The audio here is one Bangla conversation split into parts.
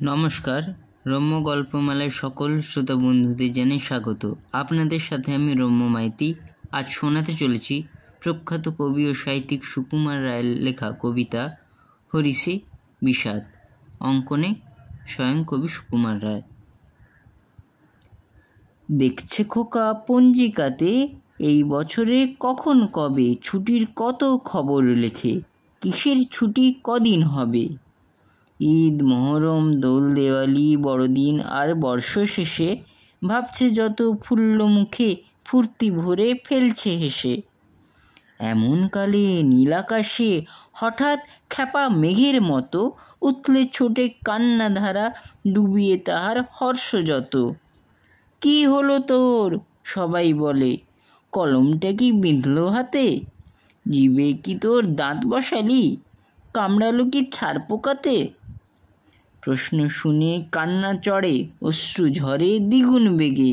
নমস্কার, রম্য গল্পমালায় সকল শ্রোতা বন্ধুদের জানাই স্বাগত। আপনাদের সাথে আমি রম্য মাইতি। আজ শোনাতে চলেছি প্রখ্যাত কবি ও সাহিত্যিক সুকুমার রায়ের লেখা কবিতা হরিষে বিষাদ। অঙ্কনে স্বয়ং কবি সুকুমার রায়। দেখছে খোকা পঞ্জিকাতে এই বছরে কখন কবে ছুটির কত খবর লেখে, কিসের ছুটি কদিন হবে। ঈদ, মহরম, দোল, দেওয়ালি, বড়দিন আর বর্ষ শেষে ভাবছে যত ফুল্ল মুখে ফুর্তি ভরে ফেলছে হেসে। এমন কালে নীলাকাশে হঠাৎ খ্যাপা মেঘের মতো উথলে ছোটে কান্নাধারা, ডুবিয়ে তাহার হর্ষ যত। কি হলো তোর, সবাই বলে, কলমটা কি বিঁধল হাতে, জিভে কি তোর দাঁত বসালি, কামড়ালো কি ছাড় পোকাতে। প্রশ্ন শুনে কান্না চড়ে, অশ্রু ঝরে দ্বিগুণ বেগে,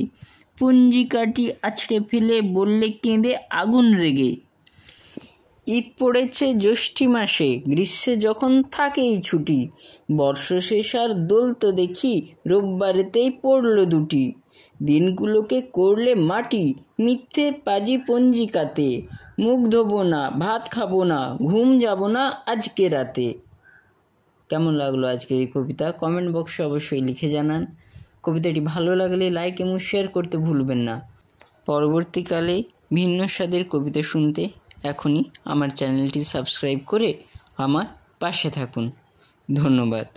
পঞ্জিকাটি আছড়ে ফেলে বললে কেঁদে আগুন রেগে। ঈদ পড়েছে জ্যৈষ্ঠী মাসে, গ্রীষ্মে যখন থাকেই ছুটি, বর্ষ শেষ আর দোল তো দেখি রোববারেতেই পড়ল দুটি। দিনগুলোকে করলে মাটি, মিথ্যে পাজি পঞ্জিকাতে, মুখ ধোবো না, ভাত খাবো না, ঘুম যাব না আজকে রাতে। কেমন লাগলো আজকের এই কবিতা? কমেন্ট বক্সে অবশ্যই লিখে জানান। কবিতাটি ভালো লাগলে লাইক এবং শেয়ার করতে ভুলবেন না। পরবর্তীকালে ভিন্ন স্বাদের কবিতা শুনতে এখনই আমার চ্যানেলটি সাবস্ক্রাইব করে আমার পাশে থাকুন। ধন্যবাদ।